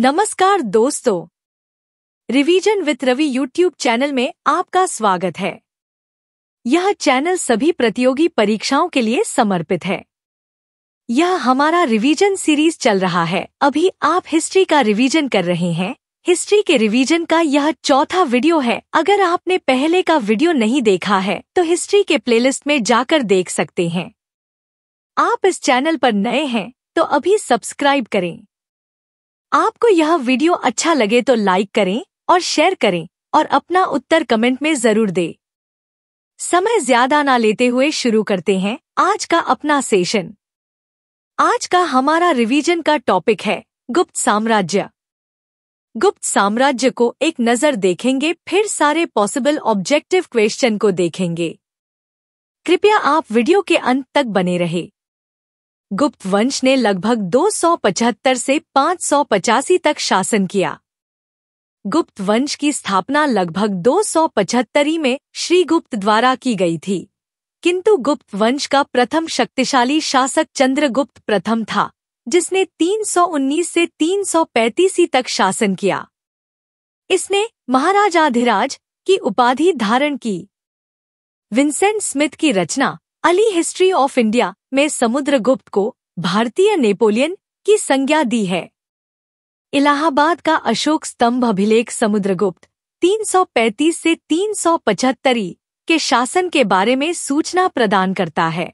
नमस्कार दोस्तों, revision with Ravi YouTube channel में आपका स्वागत है। यह चैनल सभी प्रतियोगी परीक्षाओं के लिए समर्पित है। यह हमारा रिवीजन सीरीज चल रहा है। अभी आप हिस्ट्री का रिवीजन कर रहे हैं। हिस्ट्री के रिवीजन का यह चौथा वीडियो है। अगर आपने पहले का वीडियो नहीं देखा है तो हिस्ट्री के प्लेलिस्ट में जाकर देख सकते हैं। आप इस चैनल पर नए हैं तो अभी सब्सक्राइब करें। आपको यह वीडियो अच्छा लगे तो लाइक करें और शेयर करें और अपना उत्तर कमेंट में जरूर दें। समय ज्यादा ना लेते हुए शुरू करते हैं आज का अपना सेशन। आज का हमारा रिवीजन का टॉपिक है गुप्त साम्राज्य। गुप्त साम्राज्य को एक नजर देखेंगे, फिर सारे पॉसिबल ऑब्जेक्टिव क्वेश्चन को देखेंगे। कृपया आप वीडियो के अंत तक बने रहे। गुप्त वंश ने लगभग 275 से 585 तक शासन किया। गुप्त वंश की स्थापना लगभग 275 में श्रीगुप्त द्वारा की गई थी, किंतु गुप्त वंश का प्रथम शक्तिशाली शासक चंद्रगुप्त प्रथम था, जिसने 319 से 335 तक शासन किया। इसने महाराजाधिराज की उपाधि धारण की। विंसेंट स्मिथ की रचना अर्ली हिस्ट्री ऑफ इंडिया में समुद्रगुप्त को भारतीय नेपोलियन की संज्ञा दी है। इलाहाबाद का अशोक स्तंभ अभिलेख समुद्रगुप्त 335 से 375 के शासन के बारे में सूचना प्रदान करता है।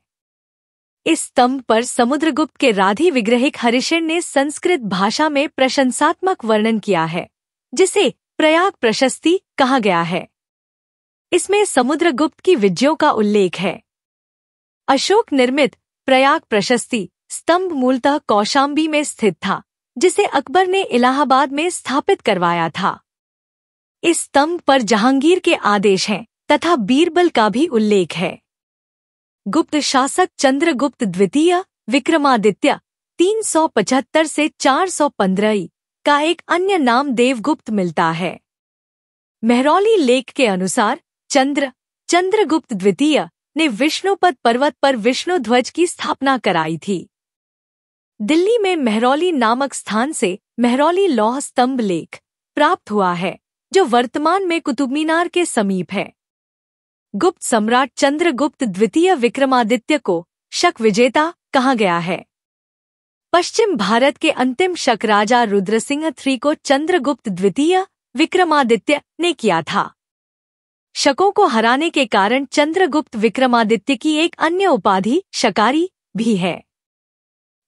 इस स्तंभ पर समुद्रगुप्त के राधि विग्रहिक हरिशेन ने संस्कृत भाषा में प्रशंसात्मक वर्णन किया है, जिसे प्रयाग प्रशस्ति कहा गया है। इसमें समुद्रगुप्त की विजयों का उल्लेख है। अशोक निर्मित प्रयाग प्रशस्ति स्तंभ मूलतः कौशाम्बी में स्थित था, जिसे अकबर ने इलाहाबाद में स्थापित करवाया था। इस स्तंभ पर जहांगीर के आदेश हैं तथा बीरबल का भी उल्लेख है। गुप्त शासक चंद्रगुप्त द्वितीय विक्रमादित्य 375 से 415 का एक अन्य नाम देवगुप्त मिलता है। मेहरौली लेख के अनुसार चंद्रगुप्त द्वितीय ने विष्णुपद पर्वत पर विष्णु ध्वज की स्थापना कराई थी। दिल्ली में मेहरौली नामक स्थान से मेहरौली लौह स्तंभ लेख प्राप्त हुआ है, जो वर्तमान में कुतुब मीनार के समीप है। गुप्त सम्राट चंद्रगुप्त द्वितीय विक्रमादित्य को शक विजेता कहा गया है। पश्चिम भारत के अंतिम शक राजा रुद्रसिंह III को चंद्रगुप्त द्वितीय विक्रमादित्य ने किया था। शकों को हराने के कारण चंद्रगुप्त विक्रमादित्य की एक अन्य उपाधि शकारी भी है।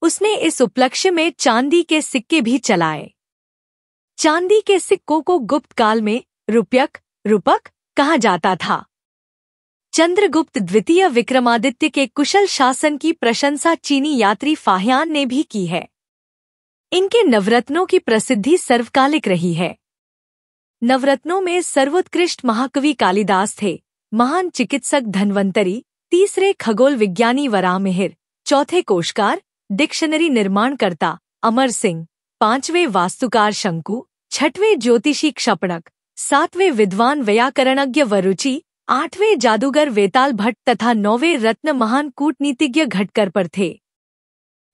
उसने इस उपलक्ष्य में चांदी के सिक्के भी चलाए। चांदी के सिक्कों को गुप्त काल में रूपक कहा जाता था। चंद्रगुप्त द्वितीय विक्रमादित्य के कुशल शासन की प्रशंसा चीनी यात्री फाहियान ने भी की है। इनके नवरत्नों की प्रसिद्धि सर्वकालिक रही है। नवरत्नों में सर्वोत्कृष्ट महाकवि कालिदास थे, महान चिकित्सक धन्वंतरी, तीसरे खगोल विज्ञानी वराहमिहिर, चौथे कोशकार डिक्शनरी निर्माणकर्ता अमर सिंह, पांचवें वास्तुकार शंकु, छठवें ज्योतिषी क्षपणक, सातवें विद्वान व्याकरणज्ञ वरुचि, आठवें जादूगर वेताल भट्ट तथा नौवें रत्न महान कूटनीतिज्ञ घटकर पर थे।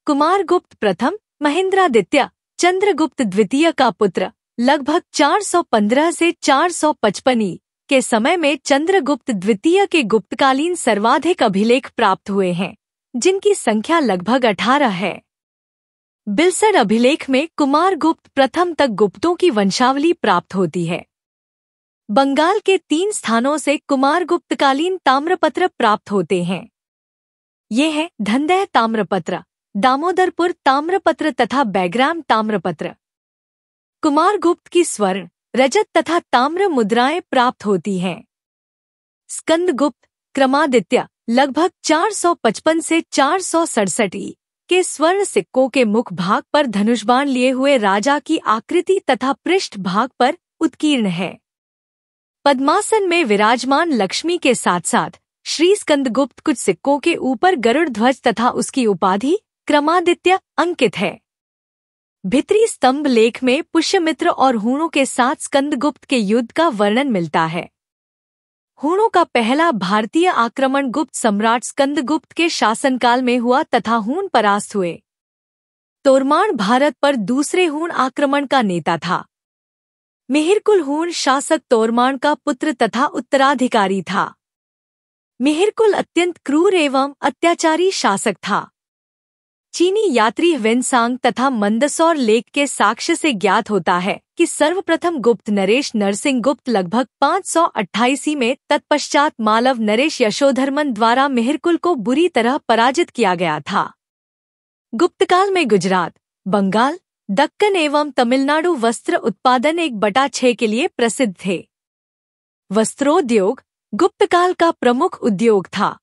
कुमारगुप्त प्रथम महेंद्रादित्य चंद्रगुप्त द्वितीय का पुत्र लगभग 415 से 455 के समय में चंद्रगुप्त द्वितीय के गुप्तकालीन सर्वाधिक अभिलेख प्राप्त हुए हैं, जिनकी संख्या लगभग 18 है। बिलसर अभिलेख में कुमारगुप्त प्रथम तक गुप्तों की वंशावली प्राप्त होती है। बंगाल के 3 स्थानों से कुमारगुप्तकालीन ताम्रपत्र प्राप्त होते हैं। ये हैं धनदेह ताम्रपत्र, दामोदरपुर ताम्रपत्र तथा बैग्राम ताम्रपत्र। कुमारगुप्त की स्वर्ण, रजत तथा ताम्र मुद्राएं प्राप्त होती हैं। स्कंदगुप्त क्रमादित्य लगभग 455 से 467 के स्वर्ण सिक्कों के मुख भाग पर धनुषबाण लिए हुए राजा की आकृति तथा पृष्ठ भाग पर उत्कीर्ण है। पद्मासन में विराजमान लक्ष्मी के साथ साथ श्री स्कंदगुप्त कुछ सिक्कों के ऊपर गरुड़ ध्वज तथा उसकी उपाधि क्रमादित्य अंकित है। भित्री स्तंभ लेख में पुष्यमित्र और हूणों के साथ स्कंदगुप्त के युद्ध का वर्णन मिलता है। हूणों का पहला भारतीय आक्रमण गुप्त सम्राट स्कंदगुप्त के शासनकाल में हुआ तथा हूण परास्त हुए। तोरमाण भारत पर दूसरे हूण आक्रमण का नेता था। मिहिरकुल हूण शासक तोरमाण का पुत्र तथा उत्तराधिकारी था। मिहिरकुल अत्यंत क्रूर एवं अत्याचारी शासक था। चीनी यात्री ह्वेनसांग तथा मंदसौर लेख के साक्ष्य से ज्ञात होता है कि सर्वप्रथम गुप्त नरेश नरसिंह गुप्त लगभग 528 में तत्पश्चात मालव नरेश यशोधर्मन द्वारा मिहिरकुल को बुरी तरह पराजित किया गया था। गुप्तकाल में गुजरात, बंगाल, दक्कन एवं तमिलनाडु वस्त्र उत्पादन 1/6 के लिए प्रसिद्ध थे। वस्त्रोद्योग गुप्तकाल का प्रमुख उद्योग था।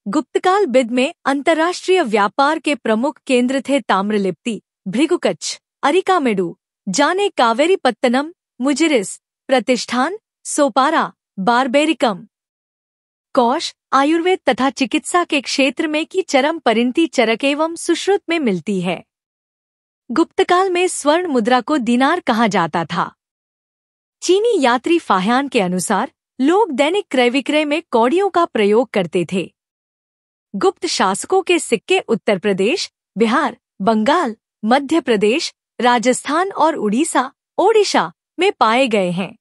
गुप्तकाल बिद में अंतर्राष्ट्रीय व्यापार के प्रमुख केंद्र थे ताम्रलिप्ति, भृगुकच्छ, अरिकामेडु, जाने कावेरीपत्तनम, मुजिरिस, प्रतिष्ठान, सोपारा, बारबेरिकम। कौश, आयुर्वेद तथा चिकित्सा के क्षेत्र में की चरम परिणति चरक एवं सुश्रुत में मिलती है। गुप्तकाल में स्वर्ण मुद्रा को दिनार कहा जाता था। चीनी यात्री फाह्यान के अनुसार लोग दैनिक क्रय विक्रय में कौड़ियों का प्रयोग करते थे। गुप्त शासकों के सिक्के उत्तर प्रदेश, बिहार, बंगाल, मध्य प्रदेश, राजस्थान और ओडिशा में पाए गए हैं।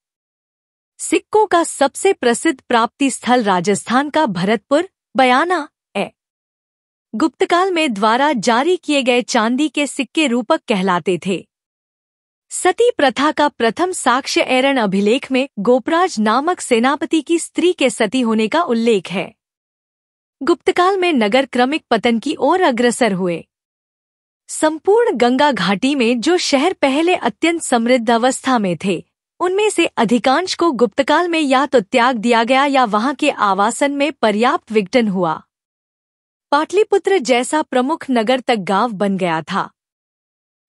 सिक्कों का सबसे प्रसिद्ध प्राप्ति स्थल राजस्थान का भरतपुर, बयाना है। गुप्तकाल में द्वारा जारी किए गए चांदी के सिक्के रूपक कहलाते थे। सती प्रथा का प्रथम साक्ष्य ऐरण अभिलेख में गोपराज नामक सेनापति की स्त्री के सती होने का उल्लेख है। गुप्तकाल में नगर क्रमिक पतन की ओर अग्रसर हुए। संपूर्ण गंगा घाटी में जो शहर पहले अत्यंत समृद्ध अवस्था में थे, उनमें से अधिकांश को गुप्तकाल में या तो त्याग दिया गया या वहां के आवासन में पर्याप्त विघटन हुआ। पाटलिपुत्र जैसा प्रमुख नगर तक गांव बन गया था।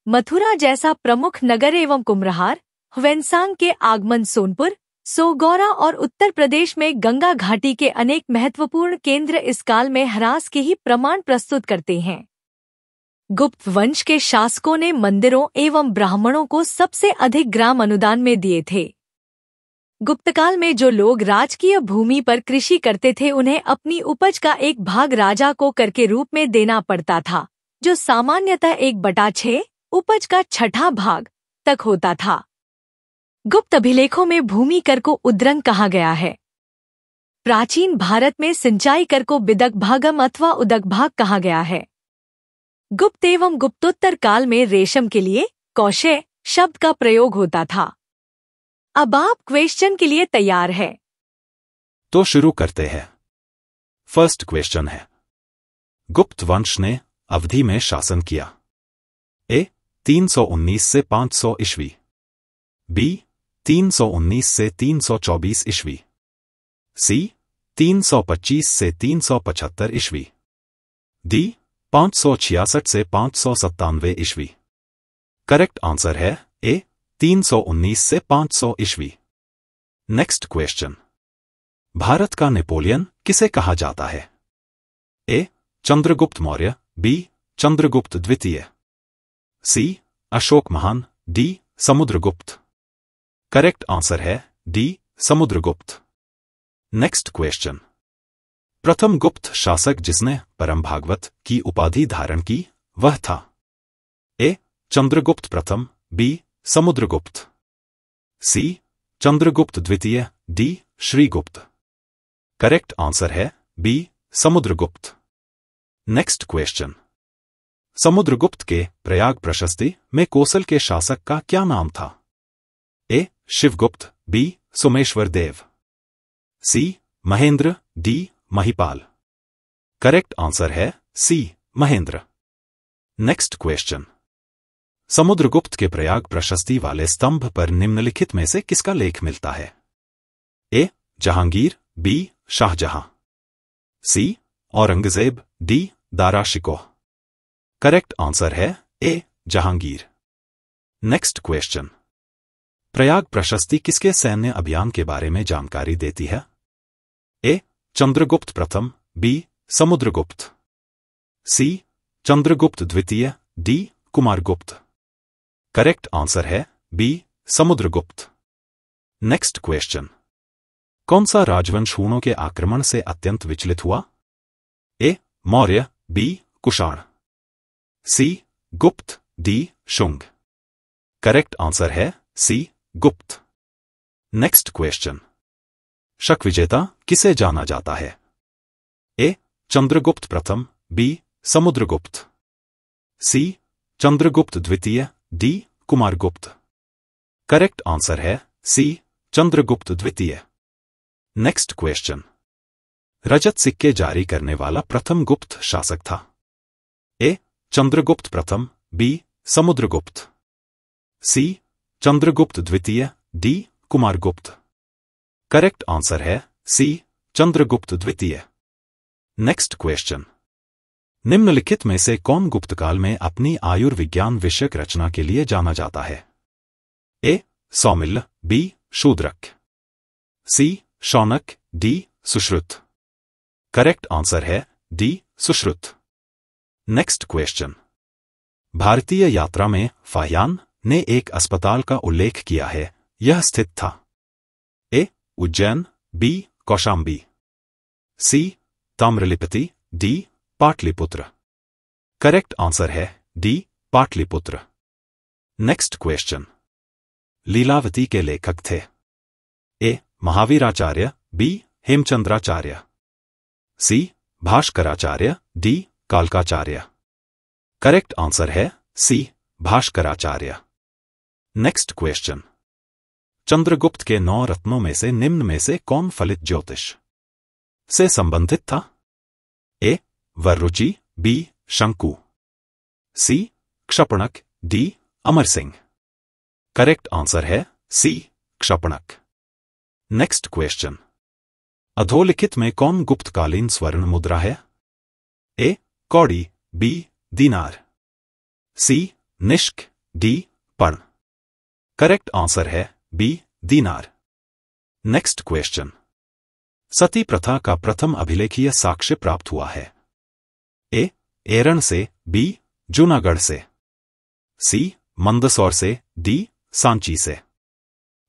मथुरा जैसा प्रमुख नगर एवं कुम्हरार, ह्वेनसांग के आगमन सोनपुर, सोगौरा और उत्तर प्रदेश में गंगा घाटी के अनेक महत्वपूर्ण केंद्र इस काल में ह्रास के ही प्रमाण प्रस्तुत करते हैं। गुप्त वंश के शासकों ने मंदिरों एवं ब्राह्मणों को सबसे अधिक ग्राम अनुदान में दिए थे। गुप्तकाल में जो लोग राजकीय भूमि पर कृषि करते थे, उन्हें अपनी उपज का एक भाग राजा को कर के रूप में देना पड़ता था, जो सामान्यतः 1/6 उपज का 6ठा भाग तक होता था। गुप्त अभिलेखों में भूमि कर को उद्रंग कहा गया है। प्राचीन भारत में सिंचाई कर को बिदक भागम अथवा उदक भाग कहा गया है। गुप्त एवं गुप्तोत्तर काल में रेशम के लिए कौशे शब्द का प्रयोग होता था। अब आप क्वेश्चन के लिए तैयार है? तो शुरू करते हैं। फर्स्ट क्वेश्चन है, गुप्त वंश ने अवधि में शासन किया। ए 319 से 500 ईस्वी, बी 319 से 324 ईस्वी, सी 325 से 375 ईस्वी, डी 566 से 597 ईस्वी। करेक्ट आंसर है ए 319 से 500 ईस्वी। नेक्स्ट क्वेश्चन, भारत का नेपोलियन किसे कहा जाता है? ए चंद्रगुप्त मौर्य, बी चंद्रगुप्त द्वितीय, सी अशोक महान, डी समुद्रगुप्त। करेक्ट आंसर है डी समुद्रगुप्त। नेक्स्ट क्वेश्चन, प्रथम गुप्त शासक जिसने परम भागवत की उपाधि धारण की वह था? ए चंद्रगुप्त प्रथम, बी समुद्रगुप्त, सी चंद्रगुप्त द्वितीय, डी श्रीगुप्त। करेक्ट आंसर है B Samudragupta. Next question, Samudragupta के प्रयाग प्रशस्ति में कोसल के शासक का क्या नाम था? A Shivagupta, B Someshwar Dev, C Mahendra, D Mahipal. Correct answer है C Mahendra. Next question, Samudragupta के प्रयाग प्रशस्ति वाले स्तंभ पर निम्नलिखित में से किसका लेख मिलता है? A Jahangir, B Shahjahan, C Aurangzeb, D Dara Shikoh. Correct answer है A Jahangir. Next question, Prayag Prashasti किसके सैन्य अभियान के बारे में जानकारी देती है? ए चंद्रगुप्त प्रथम, बी समुद्रगुप्त, सी चंद्रगुप्त द्वितीय, डी कुमारगुप्त। करेक्ट आंसर है बी समुद्रगुप्त। नेक्स्ट क्वेश्चन, कौन सा राजवंश हूणों के आक्रमण से अत्यंत विचलित हुआ? ए मौर्य, बी कुषाण, सी गुप्त, डी शुंग। करेक्ट आंसर है सी गुप्त। Next question. शक विजेता किसे जाना जाता है? ए चंद्रगुप्त प्रथम, बी समुद्रगुप्त, सी चंद्रगुप्त द्वितीय, डी कुमारगुप्त। करेक्ट आंसर है सी चंद्रगुप्त द्वितीय। Next question. रजत सिक्के जारी करने वाला प्रथम गुप्त शासक था? ए चंद्रगुप्त प्रथम, बी समुद्रगुप्त, सी चंद्रगुप्त द्वितीय, डी कुमारगुप्त। करेक्ट आंसर है सी चंद्रगुप्त द्वितीय। Next question. निम्नलिखित में से कौन गुप्तकाल में अपनी आयुर्विज्ञान विषयक रचना के लिए जाना जाता है? A Saumilya, B Shudraka, C Shaunaka, D Sushruta. Correct answer है डी सुश्रुत। Next question. भारतीय यात्रा में फाहियान ने एक अस्पताल का उल्लेख किया है, यह स्थित था? A Ujjain, B Kaushambi, C Tamralipti, D Pataliputra. Correct answer है D Pataliputra. Next question. Lilavati के लेखक थे? A Mahaviracharya, B Hemachandracharya, C Bhaskaracharya, D Kalakacharya. Correct answer है C Bhaskaracharya. Next question. Chandragupta के 9 रत्नों में से निम्न में से कौन फलित ज्योतिष से संबंधित था? ए Vararuchi, B Shanku, C Kshapanaka, D Amar Singh. Correct answer है सी क्षपणक। Next question. अधोलिखित में कौन गुप्तकालीन स्वर्ण मुद्रा है? ए कौड़ी, बी दीनार, सी निष्क, डी पर्ण। करेक्ट आंसर है बी दीनार। Next question. सती प्रथा का प्रथम अभिलेखीय साक्ष्य प्राप्त हुआ है? ए एरण से, बी जूनागढ़ से, सी मंदसौर से, डी सांची से।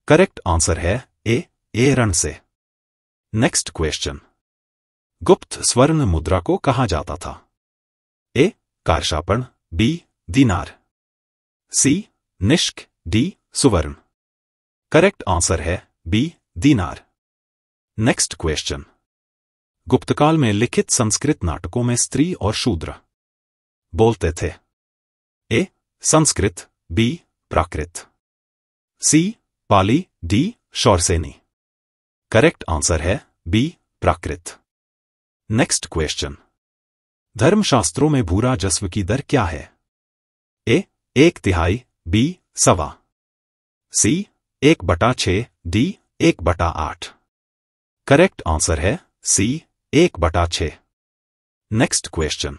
करेक्ट आंसर है ए एरण से। Next question. गुप्त स्वर्ण मुद्रा को कहा जाता था? ए कारशापण, बी दीनार, सी निष्क, डी सुवर्ण। करेक्ट आंसर है बी दीनार। Next question. गुप्तकाल में लिखित संस्कृत नाटकों में स्त्री और शूद्र बोलते थे? A Sanskrit, B Prakrit, C Pali, D Shauraseni. Correct answer है बी प्राकृत। Next question. धर्मशास्त्रों में भूरा जस्व की दर क्या है? ए 1/3, बी सवा, सी 1/6, डी 1/8। करेक्ट आंसर है सी 1/6। Next question.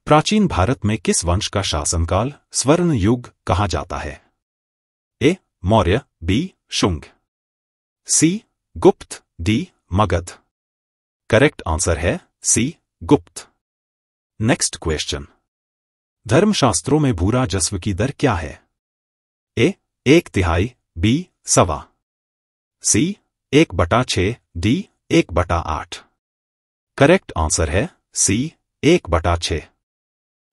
प्राचीन भारत में किस वंश का शासनकाल स्वर्ण युग कहा जाता है? ए मौर्य, बी शुंग, सी गुप्त, डी मगध। करेक्ट आंसर है सी गुप्त। Next question. धर्मशास्त्रों में भूरा जस्व की दर क्या है? ए 1/3, बी सवा, सी 1/6, डी 1/8। करेक्ट आंसर है सी 1/6।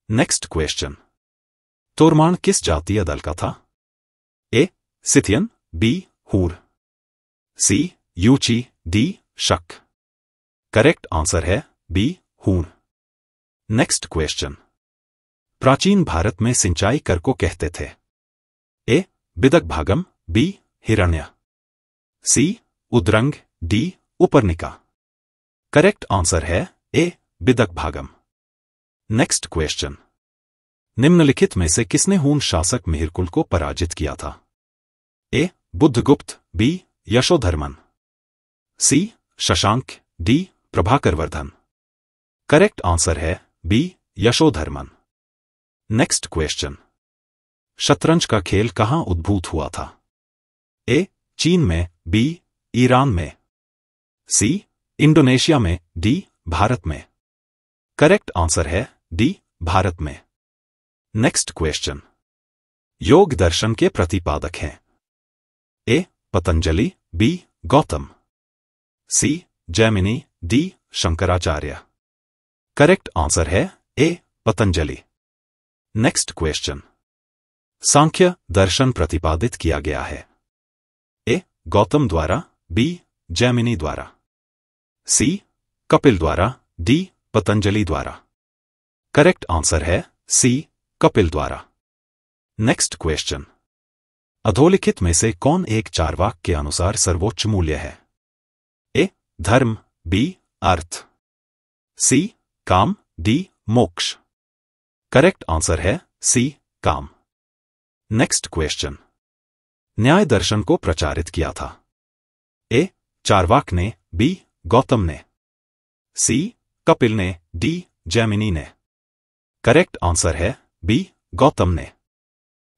Next question. तोरमाण किस जातीय दल का था? ए सिथियन, बी हूर, सी यूची, डी शक। करेक्ट आंसर है बी हूर। Next question. प्राचीन भारत में सिंचाई कर को कहते थे? ए बिदक भागम, बी हिरण्य, सी उद्रंग, डी उपरनिका। करेक्ट आंसर है ए बिदक भागम। Next question. निम्नलिखित में से किसने हून शासक मिहिरकुल को पराजित किया था? A Budhagupta, B Yashodharman, C Shashank, D Prabhakarvardhan. Correct answer है बी यशोधर्मन। Next question. शतरंज का खेल कहां उद्भूत हुआ था? ए चीन में, बी ईरान में, सी इंडोनेशिया में, डी भारत में। करेक्ट आंसर है डी भारत में। Next question. योग दर्शन के प्रतिपादक हैं? A Patanjali, B Gautam, C Jaimini, D Shankaracharya. Correct answer है ए पतंजलि। Next question. सांख्य दर्शन प्रतिपादित किया गया है। ए. गौतम द्वारा, बी. जैमिनी द्वारा, सी. कपिल द्वारा, डी. पतंजलि द्वारा। करेक्ट आंसर है सी. कपिल द्वारा। Next question. अधोलिखित में से कौन एक चार्वाक के अनुसार सर्वोच्च मूल्य है? ए. धर्म, बी. अर्थ, सी. काम, डी. मोक्ष। करेक्ट आंसर है सी. काम। Next question. न्याय दर्शन को प्रचारित किया था। ए. चार्वाक ने, बी. गौतम ने, सी. कपिल ने, डी. जैमिनी ने। करेक्ट आंसर है बी. गौतम ने।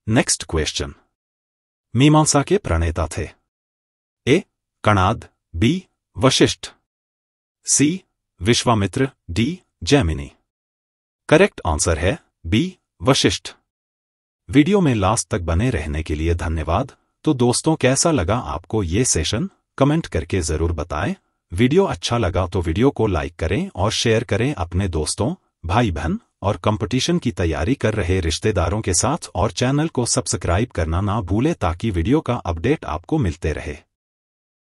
Next question. मीमांसा के प्रणेता थे। A. Kanad, B. Vashishtha, C. Vishwamitra, D. Jaimini. Correct answer है बी. वशिष्ठ। वीडियो में लास्ट तक बने रहने के लिए धन्यवाद। तो दोस्तों, कैसा लगा आपको ये सेशन? कमेंट करके जरूर बताएं। वीडियो अच्छा लगा तो वीडियो को लाइक करें और शेयर करें अपने दोस्तों, भाई बहन और कंपटीशन की तैयारी कर रहे रिश्तेदारों के साथ, और चैनल को सब्सक्राइब करना ना भूलें ताकि वीडियो का अपडेट आपको मिलते रहे।